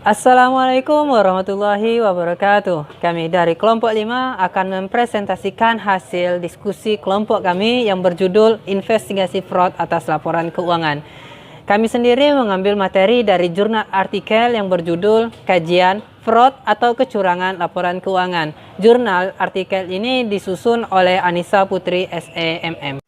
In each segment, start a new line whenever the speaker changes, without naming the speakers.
Assalamualaikum warahmatullahi wabarakatuh. Kami dari kelompok 5 akan mempresentasikan hasil diskusi kelompok kami yang berjudul Investigasi Fraud atas Laporan Keuangan. Kami sendiri mengambil materi dari jurnal artikel yang berjudul Kajian Fraud atau Kecurangan Laporan Keuangan. Jurnal artikel ini disusun oleh Anissa Putri SEMM.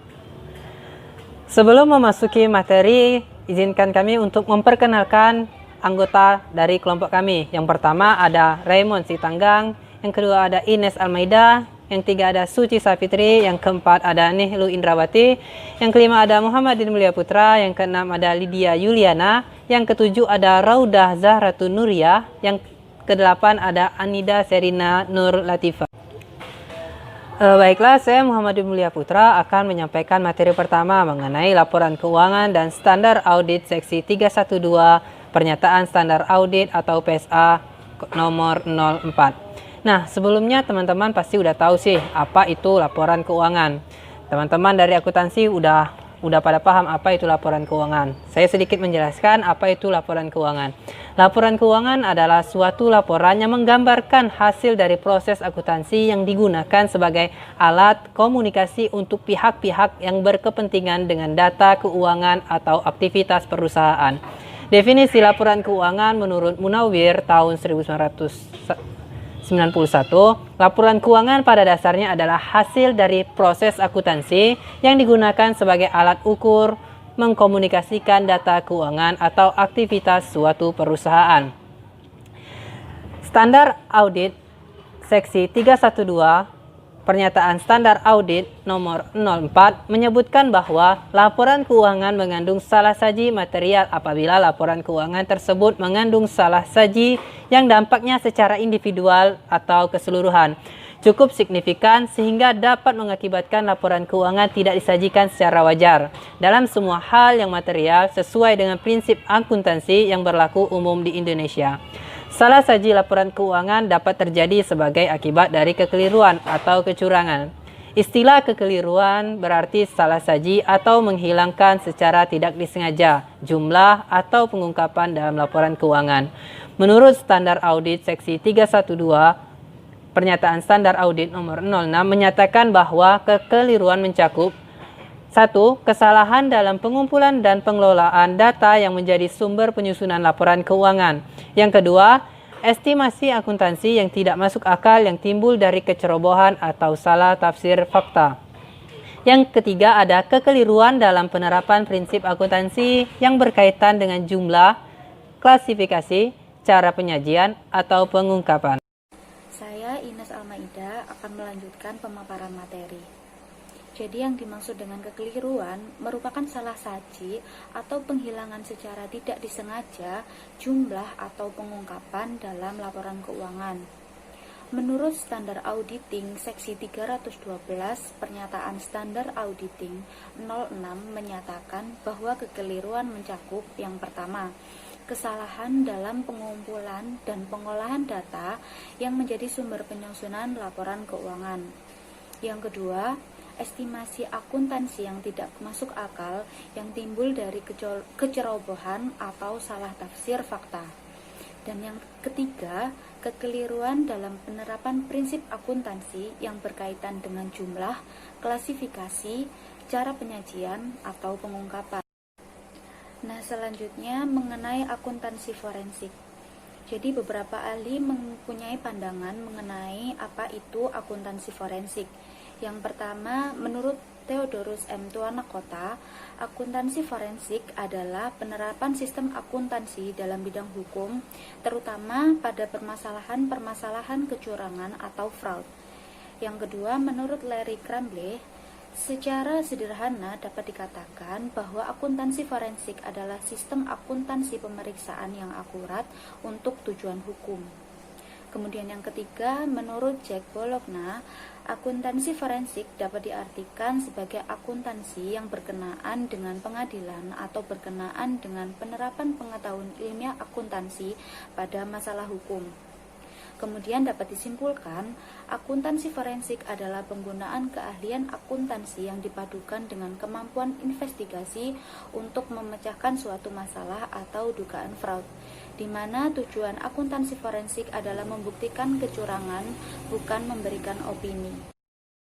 Sebelum memasuki materi, izinkan kami untuk memperkenalkan anggota dari kelompok kami. Yang pertama ada Raymond Sitanggang, yang kedua ada Ines Almaida, yang ketiga ada Suci Safitri, yang keempat ada Nihlu Indrawati, yang kelima ada Muhammadin Mulia Putra, yang keenam ada Lydia Yuliana, yang ketujuh ada Raudah Zahratun Nuria, yang kedelapan ada Anida Serina Nur Latifah. Baiklah, saya Muhammadin Mulia Putra akan menyampaikan materi pertama mengenai laporan keuangan dan standar audit seksi 312 Pernyataan Standar Audit atau PSA nomor 04. Nah, sebelumnya teman-teman pasti udah tahu sih apa itu laporan keuangan. Teman-teman dari akuntansi udah pada paham apa itu laporan keuangan. Saya sedikit menjelaskan apa itu laporan keuangan. Laporan keuangan adalah suatu laporan yang menggambarkan hasil dari proses akuntansi yang digunakan sebagai alat komunikasi untuk pihak-pihak yang berkepentingan dengan data keuangan atau aktivitas perusahaan. Definisi laporan keuangan menurut Munawir tahun 1991, laporan keuangan pada dasarnya adalah hasil dari proses akuntansi yang digunakan sebagai alat ukur mengkomunikasikan data keuangan atau aktivitas suatu perusahaan. Standar audit seksi 312 Pernyataan Standar Audit nomor 04 menyebutkan bahwa laporan keuangan mengandung salah saji material apabila laporan keuangan tersebut mengandung salah saji yang dampaknya secara individual atau keseluruhan cukup signifikan sehingga dapat mengakibatkan laporan keuangan tidak disajikan secara wajar dalam semua hal yang material sesuai dengan prinsip akuntansi yang berlaku umum di Indonesia. Salah saji laporan keuangan dapat terjadi sebagai akibat dari kekeliruan atau kecurangan. Istilah kekeliruan berarti salah saji atau menghilangkan secara tidak disengaja jumlah atau pengungkapan dalam laporan keuangan. Menurut Standar Audit Seksi 312, Pernyataan Standar Audit nomor 06 menyatakan bahwa kekeliruan mencakup 1. Kesalahan dalam pengumpulan dan pengelolaan data yang menjadi sumber penyusunan laporan keuangan. Yang kedua, estimasi akuntansi yang tidak masuk akal yang timbul dari kecerobohan atau salah tafsir fakta. Yang ketiga, ada kekeliruan dalam penerapan prinsip akuntansi yang berkaitan dengan jumlah, klasifikasi, cara penyajian, atau pengungkapan.
Saya Ines Almaida akan melanjutkan pemaparan materi. Jadi yang dimaksud dengan kekeliruan merupakan salah saji atau penghilangan secara tidak disengaja jumlah atau pengungkapan dalam laporan keuangan. Menurut Standar Auditing Seksi 312 Pernyataan Standar Auditing 06 menyatakan bahwa kekeliruan mencakup yang pertama, kesalahan dalam pengumpulan dan pengolahan data yang menjadi sumber penyusunan laporan keuangan. Yang kedua, estimasi akuntansi yang tidak masuk akal yang timbul dari kecerobohan atau salah tafsir fakta. Dan yang ketiga, kekeliruan dalam penerapan prinsip akuntansi yang berkaitan dengan jumlah, klasifikasi, cara penyajian, atau pengungkapan. Nah, selanjutnya mengenai akuntansi forensik. Jadi beberapa ahli mempunyai pandangan mengenai apa itu akuntansi forensik. Yang pertama, menurut Theodorus M. Tuanakota, akuntansi forensik adalah penerapan sistem akuntansi dalam bidang hukum, terutama pada permasalahan-permasalahan kecurangan atau fraud. Yang kedua, menurut Larry Crambley, secara sederhana dapat dikatakan bahwa akuntansi forensik adalah sistem akuntansi pemeriksaan yang akurat untuk tujuan hukum. Kemudian yang ketiga, menurut Jack Bologna, akuntansi forensik dapat diartikan sebagai akuntansi yang berkenaan dengan pengadilan atau berkenaan dengan penerapan pengetahuan ilmiah akuntansi pada masalah hukum. Kemudian dapat disimpulkan, akuntansi forensik adalah penggunaan keahlian akuntansi yang dipadukan dengan kemampuan investigasi untuk memecahkan suatu masalah atau dugaan fraud. di mana tujuan akuntansi forensik adalah membuktikan kecurangan, bukan memberikan opini.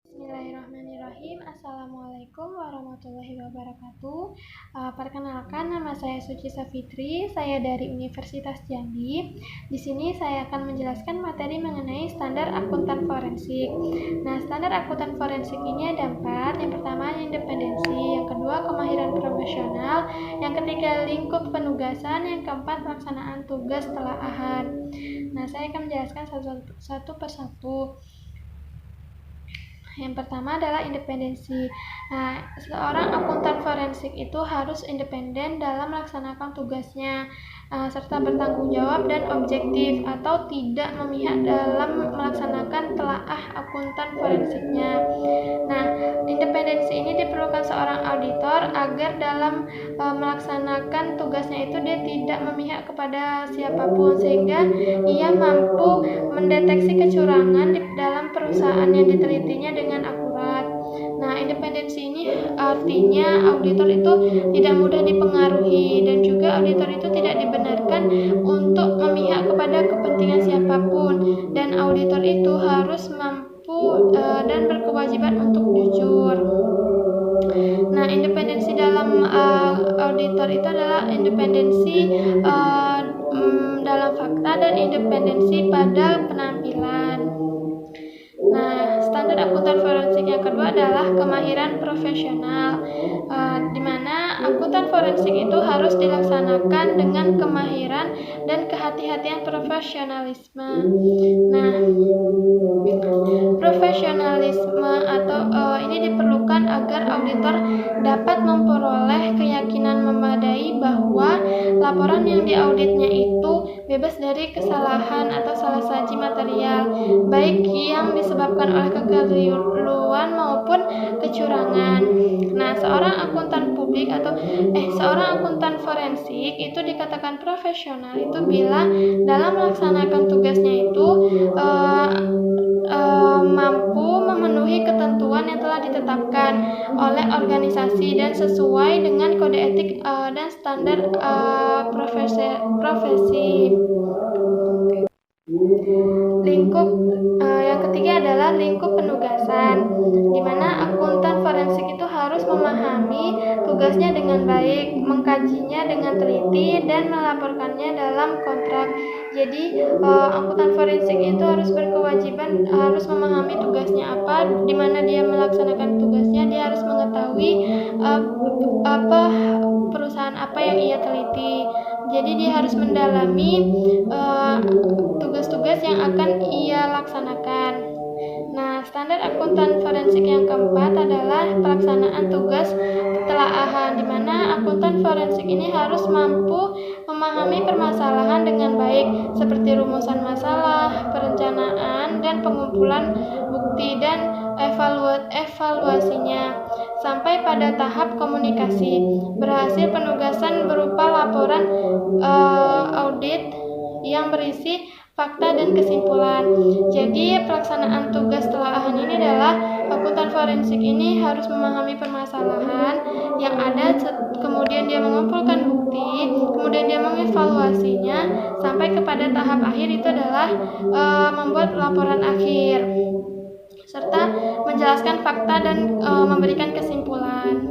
Bismillahirrahmanirrahim. Assalamualaikum warahmatullahi wabarakatuh. Perkenalkan, nama saya Suci Safitri. Saya dari Universitas Jambi. Di sini saya akan menjelaskan materi mengenai standar akuntan forensik. Nah, standar akuntan forensik ini ada 4. Yang pertama, independensi. Yang kedua, kemahiran profesional. Yang ketiga, lingkup penugasan. Yang keempat, pelaksanaan tugas telaahan. Nah, saya akan menjelaskan satu persatu. Yang pertama adalah independensi. Nah, seorang akuntan forensik itu harus independen dalam melaksanakan tugasnya, serta bertanggung jawab dan objektif atau tidak memihak dalam melaksanakan telaah akuntan forensiknya. Nah, independensi ini diperlukan seorang auditor agar dalam melaksanakan tugasnya itu dia tidak memihak kepada siapapun, sehingga ia mampu mendeteksi kecurangan di dalam perusahaan yang ditelitinya dengan akurat. Nah, independensi ini artinya auditor itu tidak mudah dipengaruhi, dan juga auditor itu tidak dibenarkan untuk memihak kepada kepentingan siapapun, dan auditor itu harus mampu dan berkewajiban untuk jujur. Nah, independensi dalam auditor itu adalah independensi dalam fakta dan independensi pada penampilan. Nah, standar akuntan forensik yang kedua adalah kemahiran profesional, di mana akuntan forensik itu harus dilaksanakan dengan kemahiran dan kehati-hatian profesionalisme. Nah, profesionalisme atau ini diperlukan agar auditor dapat memperoleh keyakinan memadai bahwa laporan yang diauditnya itu bebas dari kesalahan atau salah saji material, baik yang disebabkan oleh kekeliruan maupun kecurangan. Nah, seorang akuntan publik atau seorang akuntan forensik itu dikatakan profesional itu bila dalam melaksanakan tugasnya itu mampu memenuhi ketentuan yang telah ditetapkan oleh organisasi dan sesuai dengan kode etik dan standar profesi. Lingkup yang ketiga adalah lingkup penugasan, di mana akuntan forensik itu harus memahami tugasnya dengan baik, mengkajinya dengan teliti, dan melaporkannya dalam kontrak. Jadi, akuntan forensik itu harus berkewajiban harus memahami tugasnya apa, di mana dia melaksanakan tugasnya, dia harus mengetahui perusahaan apa yang ia teliti. Jadi dia harus mendalami tugas-tugas yang akan ia laksanakan. Nah, standar akuntan forensik yang keempat adalah pelaksanaan tugas telaahan, di mana akuntan forensik ini harus mampu memahami permasalahan dengan baik, seperti rumusan masalah, perencanaan, dan pengumpulan bukti dan evaluasinya, sampai pada tahap komunikasi. Berhasil penugasan berupa laporan audit yang berisi fakta dan kesimpulan. Jadi pelaksanaan tugas telaahan ini adalah akuntan forensik ini harus memahami permasalahan yang ada, kemudian dia mengumpulkan bukti, kemudian dia mengevaluasinya, sampai kepada tahap akhir itu adalah membuat laporan akhir, serta menjelaskan fakta dan memberikan kesimpulan.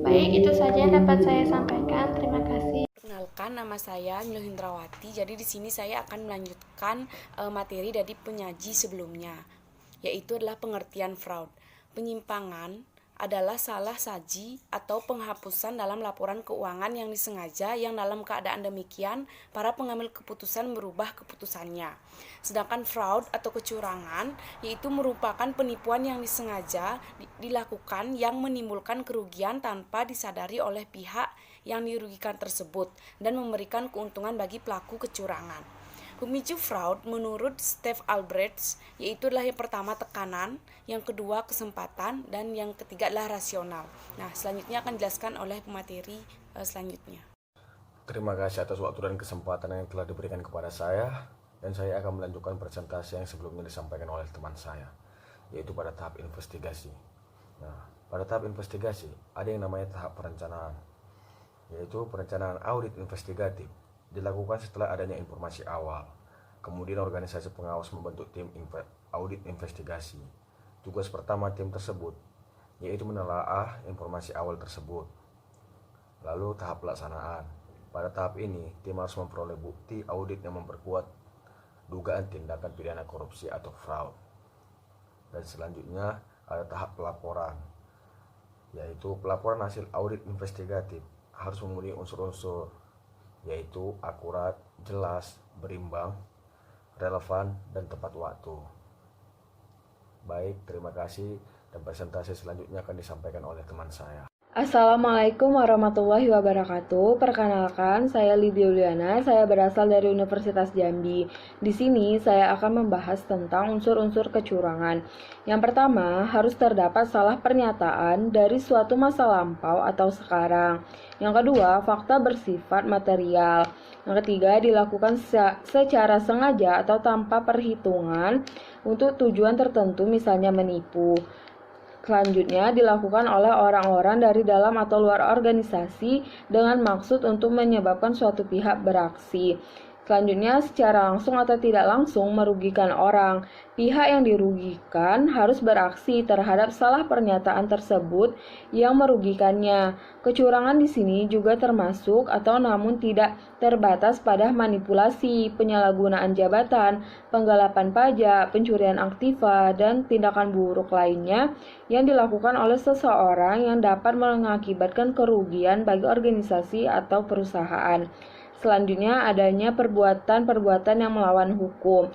Baik, itu saja yang dapat saya sampaikan. Terima kasih.
Perkenalkan, nama saya Nil Hindrawati. Jadi di sini saya akan melanjutkan materi dari penyaji sebelumnya, yaitu adalah pengertian fraud. Penyimpangan adalah salah saji atau penghapusan dalam laporan keuangan yang disengaja, yang dalam keadaan demikian para pengambil keputusan merubah keputusannya. Sedangkan fraud atau kecurangan yaitu merupakan penipuan yang disengaja dilakukan yang menimbulkan kerugian tanpa disadari oleh pihak yang dirugikan tersebut dan memberikan keuntungan bagi pelaku kecurangan. Pemicu fraud menurut Steve Albrecht yaitu adalah yang pertama tekanan, yang kedua kesempatan, dan yang ketiga adalah rasional. Nah, selanjutnya akan dijelaskan oleh pemateri selanjutnya.
Terima kasih atas waktu dan kesempatan yang telah diberikan kepada saya, dan saya akan melanjutkan presentasi yang sebelumnya disampaikan oleh teman saya, yaitu pada tahap investigasi. Nah, pada tahap investigasi ada yang namanya tahap perencanaan, yaitu perencanaan audit investigatif. dilakukan setelah adanya informasi awal. Kemudian organisasi pengawas membentuk tim audit investigasi. Tugas pertama tim tersebut yaitu menelaah informasi awal tersebut. Lalu tahap pelaksanaan. Pada tahap ini, tim harus memperoleh bukti audit yang memperkuat dugaan tindakan pidana korupsi atau fraud. Dan selanjutnya ada tahap pelaporan, yaitu pelaporan hasil audit investigatif harus memenuhi unsur-unsur, yaitu akurat, jelas, berimbang, relevan, dan tepat waktu. Baik, terima kasih, dan presentasi selanjutnya akan disampaikan oleh teman saya.
Assalamualaikum warahmatullahi wabarakatuh. Perkenalkan, saya Lydia Uliana. Saya berasal dari Universitas Jambi. Di sini saya akan membahas tentang unsur-unsur kecurangan. Yang pertama, harus terdapat salah pernyataan dari suatu masa lampau atau sekarang. Yang kedua, fakta bersifat material. Yang ketiga, dilakukan secara sengaja atau tanpa perhitungan untuk tujuan tertentu, misalnya menipu. Selanjutnya, dilakukan oleh orang-orang dari dalam atau luar organisasi dengan maksud untuk menyebabkan suatu pihak beraksi. Selanjutnya, secara langsung atau tidak langsung merugikan orang. Pihak yang dirugikan harus beraksi terhadap salah pernyataan tersebut yang merugikannya. Kecurangan di sini juga termasuk atau namun tidak terbatas pada manipulasi, penyalahgunaan jabatan, penggelapan pajak, pencurian aktiva, dan tindakan buruk lainnya yang dilakukan oleh seseorang yang dapat mengakibatkan kerugian bagi organisasi atau perusahaan. Selanjutnya, adanya perbuatan-perbuatan yang melawan hukum.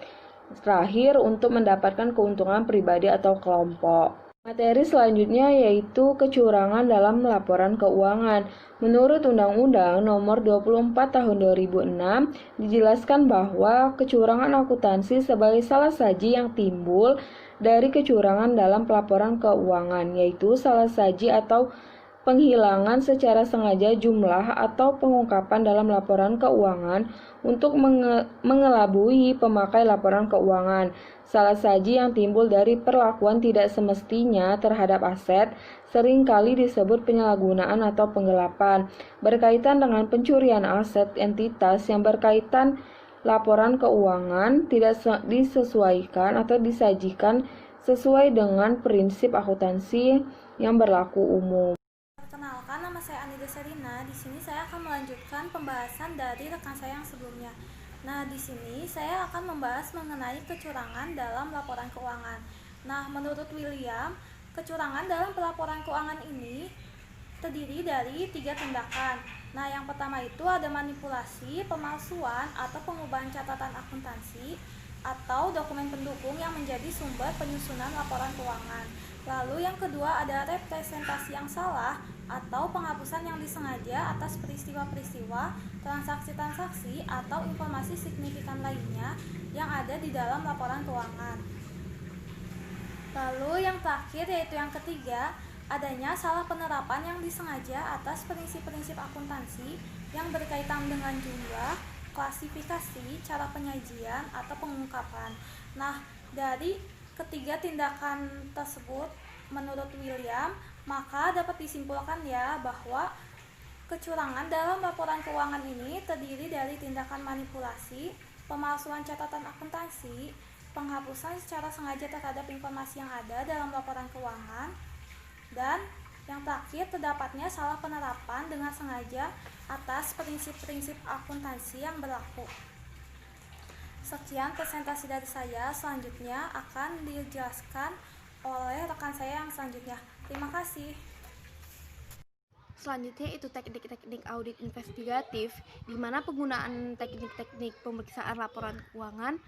Terakhir, untuk mendapatkan keuntungan pribadi atau kelompok. Materi selanjutnya yaitu kecurangan dalam laporan keuangan. Menurut Undang-Undang Nomor 24 Tahun 2006, dijelaskan bahwa kecurangan akuntansi sebagai salah saji yang timbul dari kecurangan dalam pelaporan keuangan, yaitu salah saji atau penghilangan secara sengaja jumlah atau pengungkapan dalam laporan keuangan untuk mengelabui pemakai laporan keuangan. Salah saji yang timbul dari perlakuan tidak semestinya terhadap aset seringkali disebut penyalahgunaan atau penggelapan. Berkaitan dengan pencurian aset entitas yang berkaitan laporan keuangan tidak disesuaikan atau disajikan sesuai dengan prinsip akuntansi yang berlaku umum.
Perkenalkan, nama saya Anida Serina. Di sini saya akan melanjutkan pembahasan dari rekan saya yang sebelumnya. Nah, di sini saya akan membahas mengenai kecurangan dalam laporan keuangan. Nah, menurut William, kecurangan dalam pelaporan keuangan ini terdiri dari 3 tindakan. Nah, yang pertama itu ada manipulasi, pemalsuan, atau pengubahan catatan akuntansi atau dokumen pendukung yang menjadi sumber penyusunan laporan keuangan. Lalu yang kedua ada representasi yang salah atau penghapusan yang disengaja atas peristiwa-peristiwa, transaksi-transaksi, atau informasi signifikan lainnya yang ada di dalam laporan keuangan. Lalu yang terakhir yaitu yang ketiga, adanya salah penerapan yang disengaja atas prinsip-prinsip akuntansi yang berkaitan dengan jumlah, klasifikasi, cara penyajian, atau pengungkapan. Nah, dari ketiga tindakan tersebut menurut William, maka dapat disimpulkan ya bahwa kecurangan dalam laporan keuangan ini terdiri dari tindakan manipulasi, pemalsuan catatan akuntansi, penghapusan secara sengaja terhadap informasi yang ada dalam laporan keuangan, dan yang terakhir terdapatnya salah penerapan dengan sengaja atas prinsip-prinsip akuntansi yang berlaku. Sekian presentasi dari saya, selanjutnya akan dijelaskan oleh rekan saya yang selanjutnya. Terima kasih.
Selanjutnya itu teknik-teknik audit investigatif, di mana penggunaan teknik-teknik pemeriksaan laporan keuangan.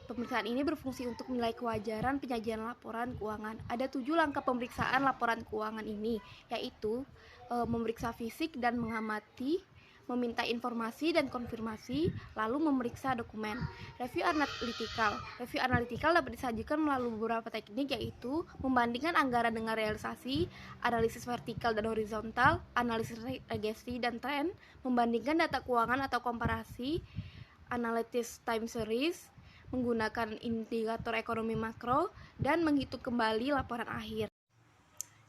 Pemeriksaan ini berfungsi untuk menilai kewajaran penyajian laporan keuangan. Ada 7 langkah pemeriksaan laporan keuangan ini, yaitu memeriksa fisik dan mengamati, meminta informasi dan konfirmasi, lalu memeriksa dokumen. Review analitikal dapat disajikan melalui beberapa teknik, yaitu membandingkan anggaran dengan realisasi, analisis vertikal dan horizontal, analisis regresi dan tren, membandingkan data keuangan atau komparasi, analisis time series, menggunakan indikator ekonomi makro, dan menghitung kembali laporan akhir.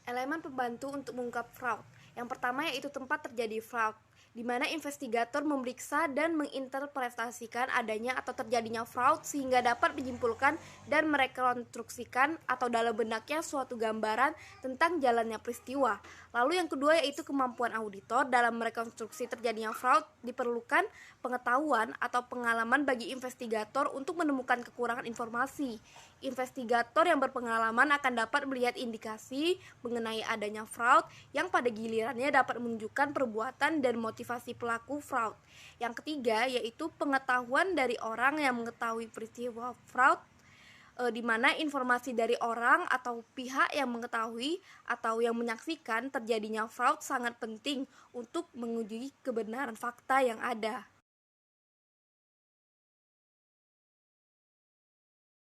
Elemen pembantu untuk mengungkap fraud. Yang pertama yaitu tempat terjadi fraud. di mana investigator memeriksa dan menginterpretasikan adanya atau terjadinya fraud sehingga dapat menyimpulkan dan merekonstruksikan atau dalam benaknya suatu gambaran tentang jalannya peristiwa. Lalu yang kedua yaitu kemampuan auditor dalam merekonstruksi terjadinya fraud. Diperlukan pengetahuan atau pengalaman bagi investigator untuk menemukan kekurangan informasi. Investigator yang berpengalaman akan dapat melihat indikasi mengenai adanya fraud yang pada gilirannya dapat menunjukkan perbuatan dan motivasi pelaku fraud. Yang ketiga yaitu pengetahuan dari orang yang mengetahui peristiwa fraud, di mana informasi dari orang atau pihak yang mengetahui atau yang menyaksikan terjadinya fraud sangat penting untuk menguji kebenaran fakta yang ada.